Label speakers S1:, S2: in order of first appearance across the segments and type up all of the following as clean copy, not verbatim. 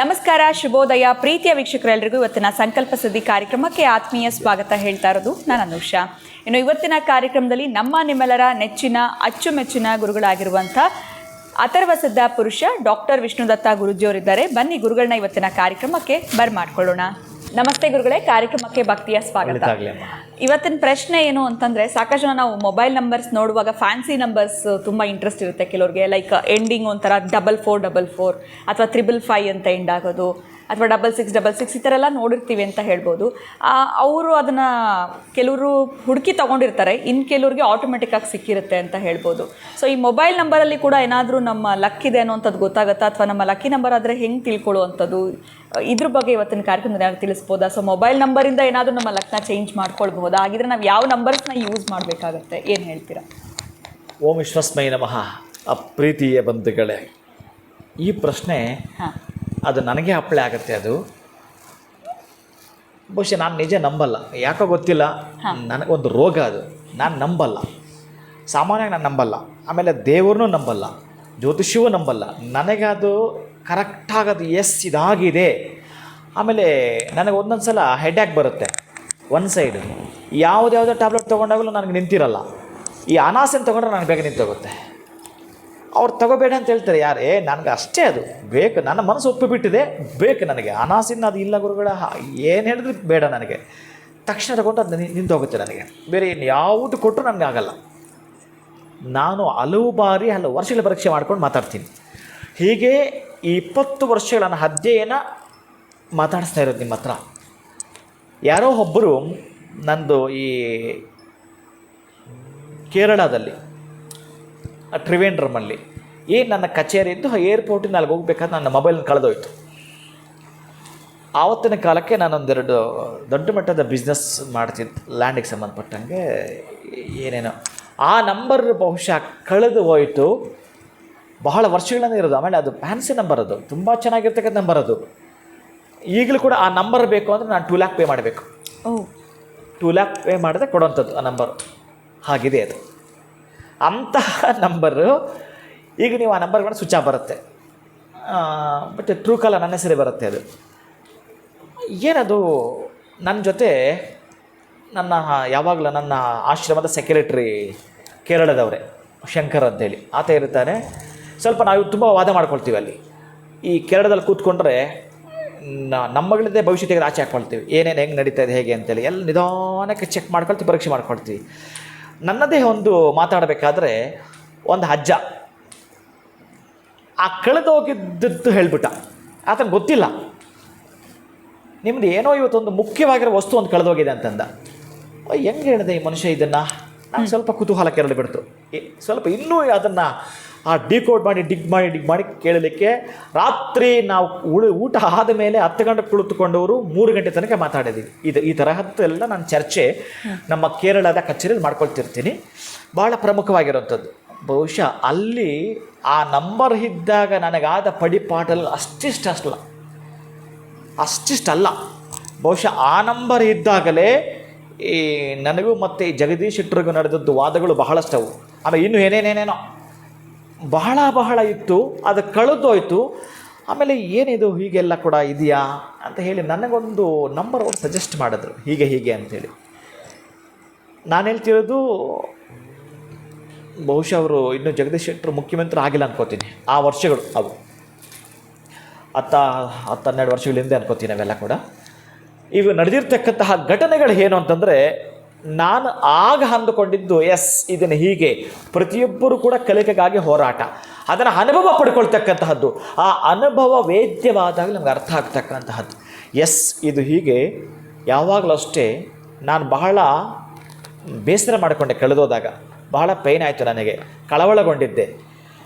S1: ನಮಸ್ಕಾರ, ಶುಭೋದಯ ಪ್ರೀತಿಯ ವೀಕ್ಷಕರೆಲ್ಲರಿಗೂ ಇವತ್ತಿನ ಸಂಕಲ್ಪ ಸುದ್ದಿ ಕಾರ್ಯಕ್ರಮಕ್ಕೆ ಆತ್ಮೀಯ ಸ್ವಾಗತ ಹೇಳ್ತಾ ಇರೋದು ನಾನು ಅನುಷಾ. ಇನ್ನು ಇವತ್ತಿನ ಕಾರ್ಯಕ್ರಮದಲ್ಲಿ ನಿಮ್ಮೆಲ್ಲರ ನೆಚ್ಚಿನ ಅಚ್ಚುಮೆಚ್ಚಿನ ಗುರುಗಳಾಗಿರುವಂಥ ಅಥರ್ವ ಸಿದ್ಧ ಪುರುಷ ಡಾಕ್ಟರ್ ವಿಷ್ಣುದತ್ತ ಗುರೂಜಿಯವರಿದ್ದಾರೆ. ಬನ್ನಿ ಗುರುಗಳನ್ನ ಇವತ್ತಿನ ಕಾರ್ಯಕ್ರಮಕ್ಕೆ ಬರ್ಮಾಡ್ಕೊಳ್ಳೋಣ. ನಮಸ್ತೆ ಗುರುಗಳೇ, ಕಾರ್ಯಕ್ರಮಕ್ಕೆ ಭಕ್ತಿಯ ಸ್ವಾಗತ. ಇವತ್ತಿನ ಪ್ರಶ್ನೆ ಏನು ಅಂತಂದರೆ, ಸಾಕಷ್ಟು ಜನ ನಾವು ಮೊಬೈಲ್ ನಂಬರ್ಸ್ ನೋಡುವಾಗ ಫ್ಯಾನ್ಸಿ ನಂಬರ್ಸ್ ತುಂಬ ಇಂಟ್ರೆಸ್ಟ್ ಇರುತ್ತೆ ಕೆಲವ್ರಿಗೆ. ಲೈಕ್ ಎಂಡಿಂಗ್ ಒಂಥರ 4444 ಅಥವಾ 555 ಅಂತ ಎಂಡ್ ಆಗೋದು, ಅಥವಾ 6666 ಈ ಥರ ಎಲ್ಲ ನೋಡಿರ್ತೀವಿ ಅಂತ ಹೇಳ್ಬೋದು. ಅವರು ಅದನ್ನು ಕೆಲವರು ಹುಡುಕಿ ತೊಗೊಂಡಿರ್ತಾರೆ, ಇನ್ನು ಕೆಲವ್ರಿಗೆ ಆಟೋಮೆಟಿಕ್ಕಾಗಿ ಸಿಕ್ಕಿರುತ್ತೆ ಅಂತ ಹೇಳ್ಬೋದು. ಸೊ ಈ ಮೊಬೈಲ್ ನಂಬರಲ್ಲಿ ಕೂಡ ಏನಾದರೂ ನಮ್ಮ ಲಕ್ ಇದೆ ಅನ್ನೋಂಥದ್ದು ಗೊತ್ತಾಗುತ್ತಾ, ಅಥವಾ ನಮ್ಮ ಲಕ್ಕಿ ನಂಬರ್ ಆದರೆ ಹೆಂಗೆ ತಿಳ್ಕೊಳ್ಳುವಂಥದ್ದು, ಇದ್ರ ಬಗ್ಗೆ ಇವತ್ತಿನ ಕಾರ್ಯಕ್ರಮದಲ್ಲಿ ಏನಾದ್ರು ತಿಳಿಸ್ಬೋದಾ? ಸೊ ಮೊಬೈಲ್ ನಂಬರಿಂದ ಏನಾದರೂ ನಮ್ಮ ಲಕ್ನ ಚೇಂಜ್ ಮಾಡ್ಕೊಳ್ಬಹುದಾ? ಹಾಗಿದ್ರೆ ನಾವು ಯಾವ ನಂಬರ್ಸ್ನ ಯೂಸ್ ಮಾಡಬೇಕಾಗತ್ತೆ, ಏನು ಹೇಳ್ತೀರಾ?
S2: ಓಂ ವಿಶ್ವಸ್ಮೈ ನಮಃ. ಅಪ್ರೀತಿಯ ಬಂಧುಗಳೇ, ಈ ಪ್ರಶ್ನೆ ಅದು ನನಗೆ ಅಪ್ಲೈ ಆಗುತ್ತೆ. ಅದು ಬಹುಶಃ ನಾನು ನಿಜ ನಂಬಲ್ಲ, ಯಾಕೋ ಗೊತ್ತಿಲ್ಲ, ನನಗೊಂದು ರೋಗ ಅದು. ನಾನು ನಂಬಲ್ಲ, ಸಾಮಾನ್ಯವಾಗಿ ನಾನು ನಂಬಲ್ಲ. ಆಮೇಲೆ ದೇವ್ರನ್ನೂ ನಂಬಲ್ಲ, ಜ್ಯೋತಿಷ್ಯವೂ ನಂಬಲ್ಲ. ನನಗೆ ಅದು ಕರೆಕ್ಟಾಗದು ಎಸ್ ಇದಾಗಿದೆ. ಆಮೇಲೆ ನನಗೆ ಒಂದೊಂದು ಸಲ ಹೆಡ್ಯಾಕ್ ಬರುತ್ತೆ ಒನ್ ಸೈಡು. ಯಾವುದ್ಯಾವುದೋ ಟ್ಯಾಬ್ಲೆಟ್ ತೊಗೊಂಡಾಗಲೂ ನನಗೆ ನಿಂತಿರಲ್ಲ. ಈ ಅನಾಸಿನ ತೊಗೊಂಡ್ರೆ ನನಗೆ ಬೇಗ ನಿಂತೋಗುತ್ತೆ. ಅವ್ರು ತಗೋಬೇಡ ಅಂತ ಹೇಳ್ತಾರೆ. ಯಾರೇ, ನನಗೆ ಅಷ್ಟೇ ಅದು ಬೇಕು, ನನ್ನ ಮನಸ್ಸು ಒಪ್ಪಿಬಿಟ್ಟಿದೆ, ಬೇಕು ನನಗೆ ಅನಾಸಿನ. ಅದು ಇಲ್ಲ ಗುರುಗಳ, ಏನು ಹೇಳಿದ್ರು ಬೇಡ ನನಗೆ. ತಕ್ಷಣ ತಗೊಂಡು ಅದು ನಿಂತೋಗುತ್ತೆ ನನಗೆ. ಬೇರೆ ಇನ್ನು ಯಾವುದು ಕೊಟ್ಟರು ನನಗೆ ಆಗಲ್ಲ. ನಾನು ಹಲವು ವರ್ಷಗಳ ಪರೀಕ್ಷೆ ಮಾಡ್ಕೊಂಡು ಮಾತಾಡ್ತೀನಿ. ಹೀಗೆ ಈ 20 ವರ್ಷಗಳ ನನ್ನ ಅಧ್ಯಯನ ಮಾತಾಡಿಸ್ತಾ ಇರೋದು ನಿಮ್ಮ ಹತ್ರ. ಯಾರೋ ಒಬ್ಬರು ನಂದು ಈ ಕೇರಳದಲ್ಲಿ ಟ್ರಿವೇಂಡ್ರಮಲ್ಲಿ ನನ್ನ ಕಚೇರಿ ಇದ್ದು ಏರ್ಪೋರ್ಟಿಂದ ಅಲ್ಲಿಗೆ ಹೋಗ್ಬೇಕಾದ್ರೆ ನನ್ನ ಮೊಬೈಲ್ ಕಳೆದೋಯ್ತು. ಆವತ್ತಿನ ಕಾಲಕ್ಕೆ ನಾನೊಂದೆರಡು ದೊಡ್ಡ ಮಟ್ಟದ ಬಿಸ್ನೆಸ್ ಮಾಡ್ತಿದ್ದೆ, ಲ್ಯಾಂಡಿಗೆ ಸಂಬಂಧಪಟ್ಟಂಗೆ ಏನೇನೋ. ಆ ನಂಬರ್ ಬಹುಶಃ ಕಳೆದು ಹೋಯಿತು. ಬಹಳ ವರ್ಷಗಳನ್ನೇ ಇರೋದು. ಆಮೇಲೆ ಅದು ಫ್ಯಾನ್ಸಿ ನಂಬರ್, ಅದು ತುಂಬ ಚೆನ್ನಾಗಿರ್ತಕ್ಕಂಥ ನಂಬರ್. ಅದು ಈಗಲೂ ಕೂಡ ಆ ನಂಬರ್ ಬೇಕು ಅಂದರೆ ನಾನು 2 lakh ಪೇ ಮಾಡಬೇಕು. 2 lakh ಪೇ ಮಾಡಿದ್ರೆ ಕೊಡೋವಂಥದ್ದು ಆ ನಂಬರು. ಹಾಗಿದೆ ಅದು. ಅಂತಹ ನಂಬರು ಈಗ ನೀವು ಆ ನಂಬರ್ ಕೂಡ ಸ್ವಿಚ್ ಆಫ್ ಬರುತ್ತೆ. ಬಟ್ ಟ್ರೂ ಕಾಲರ್ ನನ್ನ ಹೆಸರೇ ಬರುತ್ತೆ. ಅದು ಏನದು, ನನ್ನ ಜೊತೆ ಯಾವಾಗಲೂ ನನ್ನ ಆಶ್ರಮದ ಸೆಕ್ರೆಟ್ರಿ ಕೇರಳದವರೇ, ಶಂಕರ್ ಅಂತೇಳಿ ಆತ ಇರ್ತಾನೆ. ಸ್ವಲ್ಪ ನಾವು ತುಂಬ ವಾದ ಮಾಡ್ಕೊಳ್ತೀವಿ ಅಲ್ಲಿ. ಈ ಕೇರಳದಲ್ಲಿ ಕೂತ್ಕೊಂಡ್ರೆ ನಮ್ಮಗಳಿದ್ದೇ ಭವಿಷ್ಯ ತೆಗೆದು ಆಚೆ ಹಾಕ್ಕೊಳ್ತೀವಿ, ಏನೇನು ಹೆಂಗೆ ನಡೀತಾ ಇದೆ ಹೇಗೆ ಅಂತೇಳಿ ಎಲ್ಲ ನಿಧಾನಕ್ಕೆ ಚೆಕ್ ಮಾಡ್ಕೊಳ್ತೀವಿ, ಪರೀಕ್ಷೆ ಮಾಡ್ಕೊಳ್ತೀವಿ. ನನ್ನದೇ ಒಂದು ಮಾತಾಡಬೇಕಾದ್ರೆ ಒಂದು ಅಜ್ಜ ಆ ಕಳೆದೋಗಿದ್ದದ್ದು ಹೇಳ್ಬಿಟ್ಟ. ಆತನಿಗೆ ಗೊತ್ತಿಲ್ಲ, ನಿಮ್ಮದು ಏನೋ ಇವತ್ತೊಂದು ಮುಖ್ಯವಾಗಿರೋ ವಸ್ತು ಒಂದು ಕಳೆದೋಗಿದೆ ಅಂತಂದ. ಹೆಂಗೆ ಹೇಳಿದೆ ಈ ಮನುಷ್ಯ ಇದನ್ನು? ನಾನು ಸ್ವಲ್ಪ ಕುತೂಹಲ ಕೆರಳಿ ಬಿಡ್ತು. ಸ್ವಲ್ಪ ಇನ್ನೂ ಅದನ್ನು ಡಿಕೋಡ್ ಮಾಡಿ ಡಿಗ್ ಮಾಡಿ ಕೇಳಲಿಕ್ಕೆ ರಾತ್ರಿ ನಾವು ಊಟ ಆದ ಮೇಲೆ 10 ಗಂಟೆ ಕುಳಿತುಕೊಂಡವರು 3 ಗಂಟೆ ತನಕ ಮಾತಾಡಿದ್ದೀವಿ. ಈ ತರಹದ್ದು ಎಲ್ಲ ನಾನು ಚರ್ಚೆ ನಮ್ಮ ಕೇರಳದ ಕಚೇರಿಯಲ್ಲಿ ಮಾಡ್ಕೊಳ್ತಿರ್ತೀನಿ. ಭಾಳ ಪ್ರಮುಖವಾಗಿರೋಂಥದ್ದು. ಬಹುಶಃ ಅಲ್ಲಿ ಆ ನಂಬರ್ ಇದ್ದಾಗ ನನಗಾದ ಪಡಿಪಾಟಲ್ಲಿ ಅಷ್ಟಿಷ್ಟಲ್ಲ. ಬಹುಶಃ ಆ ನಂಬರ್ ಇದ್ದಾಗಲೇ ಈ ನನಗೂ ಮತ್ತು ಈ ಜಗದೀಶ್ ಶೆಟ್ಟರಿಗೂ ನಡೆದದ್ದು ವಾದಗಳು ಬಹಳಷ್ಟವು. ಆಮೇಲೆ ಇನ್ನೂ ಏನೇನೇನೇನೋ ಬಹಳ ಇತ್ತು. ಅದು ಕಳೆದೋಯ್ತು. ಆಮೇಲೆ ಏನಿದು ಹೀಗೆಲ್ಲ ಕೂಡ ಇದೆಯಾ ಅಂತ ಹೇಳಿ ನನಗೊಂದು ನಂಬರ್ ಅವ್ರು ಸಜೆಸ್ಟ್ ಮಾಡಿದ್ರು, ಹೀಗೆ ಅಂಥೇಳಿ. ನಾನು ಹೇಳ್ತಿರೋದು ಬಹುಶಃ ಅವರು ಇನ್ನೂ ಜಗದೀಶ್ ಶೆಟ್ಟರು ಮುಖ್ಯಮಂತ್ರಿ ಆಗಿಲ್ಲ ಅನ್ಕೋತೀನಿ. ಆ ವರ್ಷಗಳು ಅವು 10-12 ವರ್ಷಗಳ ಹಿಂದೆ ಅನ್ಕೋತೀನಿ ಅವೆಲ್ಲ ಕೂಡ. ಇವು ನಡೆದಿರ್ತಕ್ಕಂತಹ ಘಟನೆಗಳು ಏನು ಅಂತಂದರೆ, ನಾನು ಆಗ ಅಂದುಕೊಂಡಿದ್ದು ಎಸ್ ಇದನ್ನು ಹೀಗೆ ಪ್ರತಿಯೊಬ್ಬರೂ ಕೂಡ ಕಲಿಕೆಗಾಗಿ ಹೋರಾಟ, ಅದನ್ನು ಅನುಭವ ಪಡ್ಕೊಳ್ತಕ್ಕಂತಹದ್ದು. ಆ ಅನುಭವ ವೇದ್ಯವಾದಾಗ ನಮ್ಗೆ ಅರ್ಥ ಆಗ್ತಕ್ಕಂತಹದ್ದು. ಎಸ್ ಇದು ಹೀಗೆ. ಯಾವಾಗಲೂ ಅಷ್ಟೇ ನಾನು ಬಹಳ ಬೇಸರ ಮಾಡಿಕೊಂಡೆ. ಕಳೆದೋದಾಗ ಬಹಳ ಪೇಯ್ನ್ ಆಯಿತು, ನನಗೆ ಕಳವಳಗೊಂಡಿದ್ದೆ.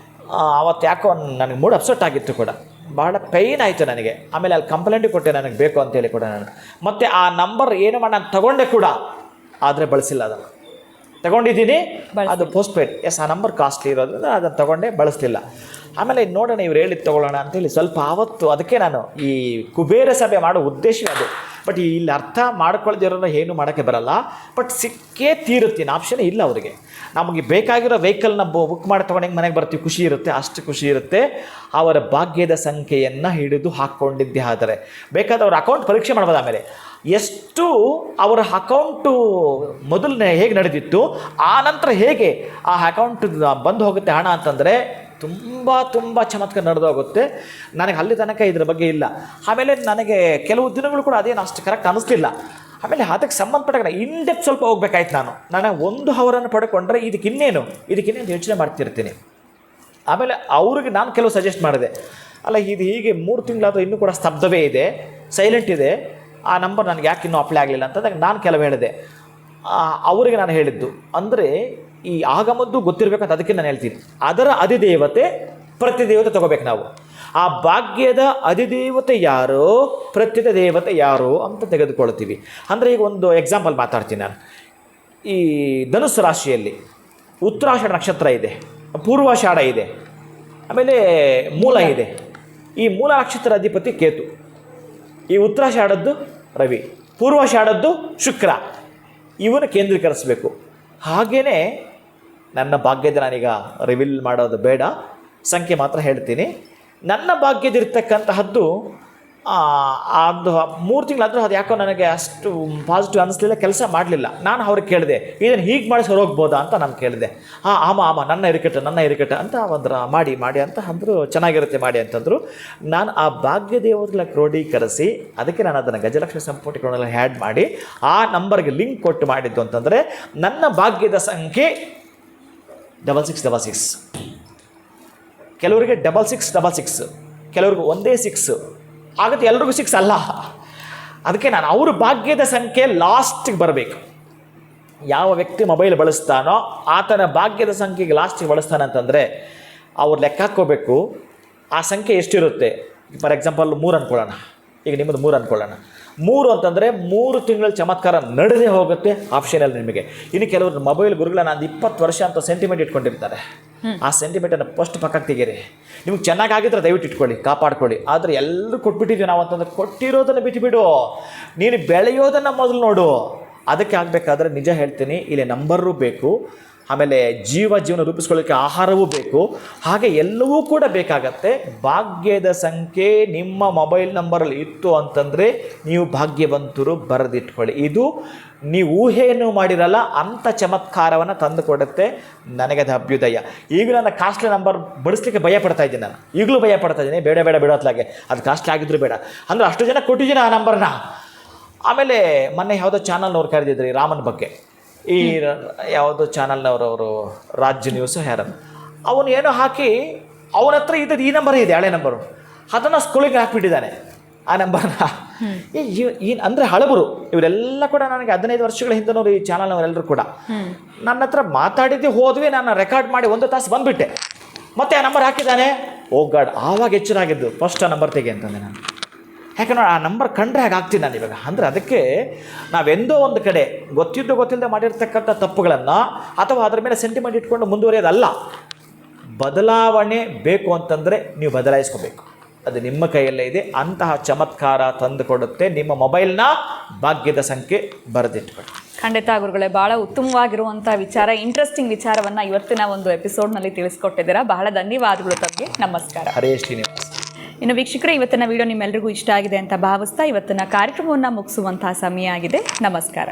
S2: ಆವತ್ತು ಯಾಕೋ ನನಗೆ ಮೂಡ್ ಅಪ್ಸೆಟ್ ಆಗಿತ್ತು ಕೂಡ, ಭಾಳ ಪೇಯ್ನ್ ಆಯಿತು ನನಗೆ. ಆಮೇಲೆ ಅಲ್ಲಿ ಕಂಪ್ಲೇಂಟ್ ಕೊಟ್ಟೆ, ನನಗೆ ಬೇಕು ಅಂತೇಳಿ ಕೂಡ ನಾನು. ಮತ್ತು ಆ ನಂಬರ್ ಏನು ಮಾಡಿ ನಾನು ತಗೊಂಡೆ ಕೂಡ, ಆದರೆ ಬಳಸಿಲ್ಲ. ಅದನ್ನು ತಗೊಂಡಿದ್ದೀನಿ, ಅದು ಪೋಸ್ಟ್ ಪೇಯ್ಡ್. ಎಸ್, ಆ ನಂಬರ್ ಕಾಸ್ಟ್ಲಿ ಇರೋದ್ರಿಂದ ಅದನ್ನು ತಗೊಂಡೆ, ಬಳಸಲಿಲ್ಲ. ಆಮೇಲೆ ನೋಡೋಣ ಇವ್ರು ಹೇಳಿದ್ದು ತೊಗೊಳ್ಳೋಣ ಅಂತೇಳಿ ಸ್ವಲ್ಪ ಆವತ್ತು ಅದಕ್ಕೆ ನಾನು ಈ ಕುಬೇರ ಸಭೆ ಮಾಡೋ ಉದ್ದೇಶ ಅದು. ಬಟ್ ಇಲ್ಲಿ ಅರ್ಥ ಮಾಡ್ಕೊಳ್ದಿರೋರ ಏನು ಮಾಡೋಕ್ಕೆ ಬರಲ್ಲ. ಬಟ್ ಸಿಕ್ಕೇ ತೀರುತ್ತೀನಿ, ಆಪ್ಷನ್ ಇಲ್ಲ ಅವರಿಗೆ. ನಮಗೆ ಬೇಕಾಗಿರೋ ವೆಹಿಕಲ್ನ ಬುಕ್ ಮಾಡಿ ತೊಗೊಂಡು ಮನೆಗೆ ಬರ್ತೀವಿ, ಖುಷಿ ಇರುತ್ತೆ, ಅಷ್ಟು ಖುಷಿ ಇರುತ್ತೆ. ಅವರ ಭಾಗ್ಯದ ಸಂಖ್ಯೆಯನ್ನು ಹಿಡಿದು ಹಾಕ್ಕೊಂಡಿದ್ದೇ ಆದರೆ ಬೇಕಾದ್ರೆ ಅವ್ರ ಅಕೌಂಟ್ ಪರೀಕ್ಷೆ ಮಾಡ್ಬೋದು. ಆಮೇಲೆ ಎಷ್ಟು ಅವರ ಅಕೌಂಟು ಮೊದಲನೇ ಹೇಗೆ ನಡೆದಿತ್ತು, ಆ ನಂತರ ಹೇಗೆ ಆ ಅಕೌಂಟ್ ಬಂದು ಹೋಗುತ್ತೆ ಹಣ ಅಂತಂದರೆ ತುಂಬ ಚಮತ್ಕಾರ ನಡೆದೋಗುತ್ತೆ. ನನಗೆ ಅಲ್ಲಿ ತನಕ ಇದ್ರ ಬಗ್ಗೆ ಇಲ್ಲ. ಆಮೇಲೆ ನನಗೆ ಕೆಲವು ದಿನಗಳು ಕೂಡ ಅದೇನು ಅಷ್ಟು ಕರೆಕ್ಟ್ ಅನ್ನಿಸ್ಲಿಲ್ಲ. ಆಮೇಲೆ ಅದಕ್ಕೆ ಸಂಬಂಧಪಟ್ಟ ಇನ್ಡೆಪ್ತ್ ಸ್ವಲ್ಪ ಹೋಗ್ಬೇಕಾಯ್ತು. ನಾನು 1 ಅವರನ್ನು ಪಡ್ಕೊಂಡ್ರೆ ಇದಕ್ಕಿನ್ನೇನು ಯೋಚನೆ ಮಾಡ್ತಿರ್ತೀನಿ. ಆಮೇಲೆ ಅವ್ರಿಗೆ ನಾನು ಕೆಲವು ಸಜೆಸ್ಟ್ ಮಾಡಿದೆ, ಅಲ್ಲ ಇದು ಹೀಗೆ 3 ತಿಂಗಳಾದರೂ ಇನ್ನೂ ಕೂಡ ಸ್ತಬ್ಧವೇ ಇದೆ, ಸೈಲೆಂಟ್ ಇದೆ, ಆ ನಂಬರ್ ನನಗೆ ಯಾಕೆ ಇನ್ನೂ ಅಪ್ಲೈ ಆಗಲಿಲ್ಲ ಅಂತಂದಾಗ ನಾನು ಕೆಲವು ಹೇಳಿದೆ. ಅವರಿಗೆ ನಾನು ಹೇಳಿದ್ದು ಅಂದರೆ ಈ ಆಗಮದ್ದು ಗೊತ್ತಿರಬೇಕಂತ ಅದಕ್ಕೆ ನಾನು ಹೇಳ್ತೀನಿ. ಅದರ ಅಧಿದೇವತೆ ಪ್ರತಿದೇವತೆ ತೊಗೋಬೇಕು ನಾವು. ಆ ಭಾಗ್ಯದ ಅಧಿದೇವತೆ ಯಾರೋ ಪ್ರತ್ಯೇಕ ದೇವತೆ ಯಾರೋ ಅಂತ ತೆಗೆದುಕೊಳ್ತೀವಿ. ಅಂದರೆ ಈಗ ಒಂದು ಎಕ್ಸಾಂಪಲ್ ಮಾತಾಡ್ತೀನಿ ನಾನು. ಈ ಧನುಸ್ಸು ರಾಶಿಯಲ್ಲಿ ಉತ್ತರಾಷಾಢ ನಕ್ಷತ್ರ ಇದೆ, ಪೂರ್ವಾಷಾಢ ಇದೆ, ಆಮೇಲೆ ಮೂಲ ಇದೆ. ಈ ಮೂಲ ನಕ್ಷತ್ರ ಅಧಿಪತಿ ಕೇತು, ಈ ಉತ್ತರಾಷಾಢದ್ದು ರವಿ, ಪೂರ್ವಾಷಾಢದ್ದು ಶುಕ್ರ. ಇವನು ಕೇಂದ್ರೀಕರಿಸಬೇಕು. ಹಾಗೆಯೇ ನನ್ನ ಭಾಗ್ಯದ ನಾನೀಗ ರಿವೀಲ್ ಮಾಡೋದು ಬೇಡ, ಸಂಖ್ಯೆ ಮಾತ್ರ ಹೇಳ್ತೀನಿ. ನನ್ನ ಭಾಗ್ಯದಿರ್ತಕ್ಕಂತಹದ್ದು ಅದು 3 ತಿಂಗಳಾದರೂ ಅದು ಯಾಕೋ ನನಗೆ ಅಷ್ಟು ಪಾಸಿಟಿವ್ ಅನ್ನಿಸ್ಲಿಲ್ಲ, ಕೆಲಸ ಮಾಡಲಿಲ್ಲ. ನಾನು ಅವ್ರಿಗೆ ಕೇಳಿದೆ, ಇದನ್ನು ಹೀಗೆ ಮಾಡಿ ಹೊರೋಗ್ಬೋದಾ ಅಂತ ನಾನು ಕೇಳಿದೆ. ಆಮ ನನ್ನ ಇರಿಕಟ್ಟ ಅಂತ ಒಂದ್ರ ಮಾಡಿ ಅಂತ ಅಂದರು, ಚೆನ್ನಾಗಿರುತ್ತೆ ಮಾಡಿ ಅಂತಂದರು. ನಾನು ಆ ಭಾಗ್ಯ ದೇವತೆಗಳ ಕ್ರೋಢೀಕರಿಸಿ ಅದಕ್ಕೆ ನಾನು ಅದನ್ನು ಗಜಲಕ್ಷ್ಮಿ ಸಂಪುಟಗಳನ್ನೆಲ್ಲ ಹ್ಯಾಡ್ ಮಾಡಿ ಆ ನಂಬರ್ಗೆ ಲಿಂಕ್ ಕೊಟ್ಟು ಮಾಡಿದ್ದು ಅಂತಂದರೆ ನನ್ನ ಭಾಗ್ಯದ ಸಂಖ್ಯೆ 6666. ಕೆಲವರಿಗೆ 6666, ಕೆಲವ್ರಿಗೆ ಒಂದೇ 6 ಆಗುತ್ತೆ, ಎಲ್ರಿಗೂ 6 ಅಲ್ಲ. ಅದಕ್ಕೆ ನಾನು ಅವ್ರ ಭಾಗ್ಯದ ಸಂಖ್ಯೆ ಲಾಸ್ಟಿಗೆ ಬರಬೇಕು. ಯಾವ ವ್ಯಕ್ತಿ ಮೊಬೈಲ್ ಬಳಸ್ತಾನೋ ಆತನ ಭಾಗ್ಯದ ಸಂಖ್ಯೆಗೆ ಲಾಸ್ಟಿಗೆ ಬಳಸ್ತಾನೆ ಅಂತಂದರೆ ಅವ್ರು ಲೆಕ್ಕ ಹಾಕ್ಕೋಬೇಕು ಆ ಸಂಖ್ಯೆ ಎಷ್ಟಿರುತ್ತೆ. ಫಾರ್ ಎಕ್ಸಾಂಪಲ್ 3 ಅಂದ್ಕೊಳ್ಳೋಣ, ಈಗ ನಿಮ್ಮದು 3 ಅಂದ್ಕೊಳ್ಳೋಣ. 3 ಅಂತಂದರೆ 3 ತಿಂಗಳ ಚಮತ್ಕಾರ ನಡೆದೇ ಹೋಗುತ್ತೆ ಆಪ್ಷನಲ್ಲಿ ನಿಮಗೆ. ಇನ್ನು ಕೆಲವರು ಮೊಬೈಲ್ ಗುರುಗಳ ನಾನು 20 ವರ್ಷ ಅಂತ ಸೆಂಟಿಮೆಂಟ್ ಇಟ್ಕೊಂಡಿರ್ತಾರೆ. ಆ ಸೆಂಟಿಮೆಂಟನ್ನು ಫಸ್ಟ್ ಪಕ್ಕಕ್ಕೆ ತೆಗೀರಿ. ನಿಮ್ಗೆ ಚೆನ್ನಾಗಿದ್ರೆ ದಯವಿಟ್ಟು ಇಟ್ಕೊಳ್ಳಿ, ಕಾಪಾಡ್ಕೊಳ್ಳಿ. ಆದರೆ ಎಲ್ಲರೂ ಕೊಟ್ಬಿಟ್ಟಿದ್ದೀವಿ ನಾವು ಅಂತಂದ್ರೆ ಕೊಟ್ಟಿರೋದನ್ನು ಬಿಟ್ಟುಬಿಡು, ನೀನು ಬೆಳೆಯೋದನ್ನು ಮೊದಲು ನೋಡು. ಅದಕ್ಕೆ ಆಗಬೇಕಾದ್ರೆ ನಿಜ ಹೇಳ್ತೀನಿ, ಇಲ್ಲಿ ನಂಬರು ಬೇಕು, ಆಮೇಲೆ ಜೀವನ ರೂಪಿಸ್ಕೊಳ್ಳೋಕ್ಕೆ ಆಹಾರವೂ ಬೇಕು, ಹಾಗೆ ಎಲ್ಲವೂ ಕೂಡ ಬೇಕಾಗತ್ತೆ. ಭಾಗ್ಯದ ಸಂಖ್ಯೆ ನಿಮ್ಮ ಮೊಬೈಲ್ ನಂಬರಲ್ಲಿ ಇತ್ತು ಅಂತಂದರೆ ನೀವು ಭಾಗ್ಯವಂತರು, ಬರೆದಿಟ್ಕೊಳ್ಳಿ. ಇದು ನೀವು ಊಹೆಯನ್ನು ಮಾಡಿರಲ್ಲ ಅಂಥ ಚಮತ್ಕಾರವನ್ನು ತಂದು ಕೊಡುತ್ತೆ. ನನಗೆ ಅದು ಅಭ್ಯುದಯ. ಈಗ ನನ್ನ ಕಾಸ್ಟ್ಲಿ ನಂಬರ್ ಬಳಸಲಿಕ್ಕೆ ಭಯ ಪಡ್ತಾ ಇದ್ದೀನಿ. ನಾನು ಈಗಲೂ ಭಯ ಪಡ್ತಾ ಇದ್ದೀನಿ, ಬೇಡ ಬಿಡೋತ್ಲಾಗೆ, ಅದು ಕಾಸ್ಟ್ಲಿ ಆಗಿದ್ರು ಬೇಡ ಅಂದರೆ ಅಷ್ಟು ಜನ ಕೊಟ್ಟಿದ್ದೀನಿ ಆ ನಂಬರ್ನ. ಆಮೇಲೆ ಮೊನ್ನೆ ಯಾವುದೋ ಚಾನಲ್ನವ್ರು ಕರೆದಿದ್ರಿ ರಾಮನ ಬಗ್ಗೆ, ಈ ಯಾವುದೋ ಚಾನಲ್ನವರು ರಾಜ್ಯ ನ್ಯೂಸು ಯಾರನ್ನು, ಅವನು ಏನೋ ಹಾಕಿ ಅವನ ಹತ್ರ ಇದ್ದದ್ದು ಈ ನಂಬರೇ ಇದೆ, ಹಳೆ ನಂಬರು, ಅದನ್ನು ಸ್ಕೂಲಿಗೆ ಹಾಕ್ಬಿಟ್ಟಿದ್ದಾನೆ ಆ ನಂಬರ್ನ. ಅಂದರೆ ಹಳಬರು ಇವರೆಲ್ಲ ಕೂಡ ನನಗೆ 15 ವರ್ಷಗಳ ಹಿಂದನವರು, ಈ ಚಾನಲ್ನವರೆಲ್ಲರೂ ಕೂಡ ನನ್ನ ಹತ್ರ ಮಾತಾಡಿದ್ದೆ, ಹೋದ್ವಿ, ನಾನು ರೆಕಾರ್ಡ್ ಮಾಡಿ 1 ತಾಸು ಬಂದುಬಿಟ್ಟೆ. ಮತ್ತೆ ಆ ನಂಬರ್ ಹಾಕಿದ್ದಾನೆ. ಓ ಗಾಡ್, ಆವಾಗ ಎಚ್ಚರಾಗಿದ್ದು ಫಸ್ಟ್ ಆ ನಂಬರ್ ತೆಗೆ ಅಂತಂದೆ ನಾನು. ಯಾಕಂದ್ರೆ ಆ ನಂಬರ್ ಕಂಡ್ರೆ ಹಾಗೆ ಆಗ್ತೀನಿ ನಾನು ಇವಾಗ. ಅಂದರೆ ಅದಕ್ಕೆ ನಾವೆಂದೋ ಒಂದು ಕಡೆ ಗೊತ್ತಿಲ್ಲದೆ ಮಾಡಿರ್ತಕ್ಕಂಥ ತಪ್ಪುಗಳನ್ನು ಅಥವಾ ಅದರ ಮೇಲೆ ಸೆಂಟಿಮೆಂಟ್ ಇಟ್ಕೊಂಡು ಮುಂದುವರಿಯೋದಲ್ಲ. ಬದಲಾವಣೆ ಬೇಕು ಅಂತಂದರೆ ನೀವು ಬದಲಾಯಿಸ್ಕೋಬೇಕು, ಅದು ನಿಮ್ಮ ಕೈಯಲ್ಲೇ ಇದೆ. ಅಂತಹ ಚಮತ್ಕಾರ ತಂದು ಕೊಡುತ್ತೆ. ನಿಮ್ಮ ಮೊಬೈಲ್ನ ಭಾಗ್ಯದ ಸಂಖ್ಯೆ ಬರೆದಿಟ್ಕೊಳ್ಳಿ.
S1: ಖಂಡಿತ ಗುರುಗಳೇ, ಭಾಳ ಉತ್ತಮವಾಗಿರುವಂಥ ವಿಚಾರ, ಇಂಟ್ರೆಸ್ಟಿಂಗ್ ವಿಚಾರವನ್ನು ಇವತ್ತಿನ ಒಂದು ಎಪಿಸೋಡ್ನಲ್ಲಿ ತಿಳಿಸ್ಕೊಟ್ಟಿದ್ದೀರಾ. ಬಹಳ ಧನ್ಯವಾದಗಳು ತಮಗೆ. ನಮಸ್ಕಾರ.
S2: ಹರೇ ಶ್ರೀನಿವಾಸ್.
S1: ಇನ್ನು ವೀಕ್ಷಕರೇ, ಇವತ್ತಿನ ವಿಡಿಯೋ ನಿಮ್ಮೆಲ್ಲರಿಗೂ ಇಷ್ಟ ಆಗಿದೆ ಅಂತ ಭಾವಿಸ್ತಾ ಇವತ್ತಿನ ಕಾರ್ಯಕ್ರಮವನ್ನು ಮುಗಿಸುವಂತಹ ಸಮಯ ಆಗಿದೆ. ನಮಸ್ಕಾರ.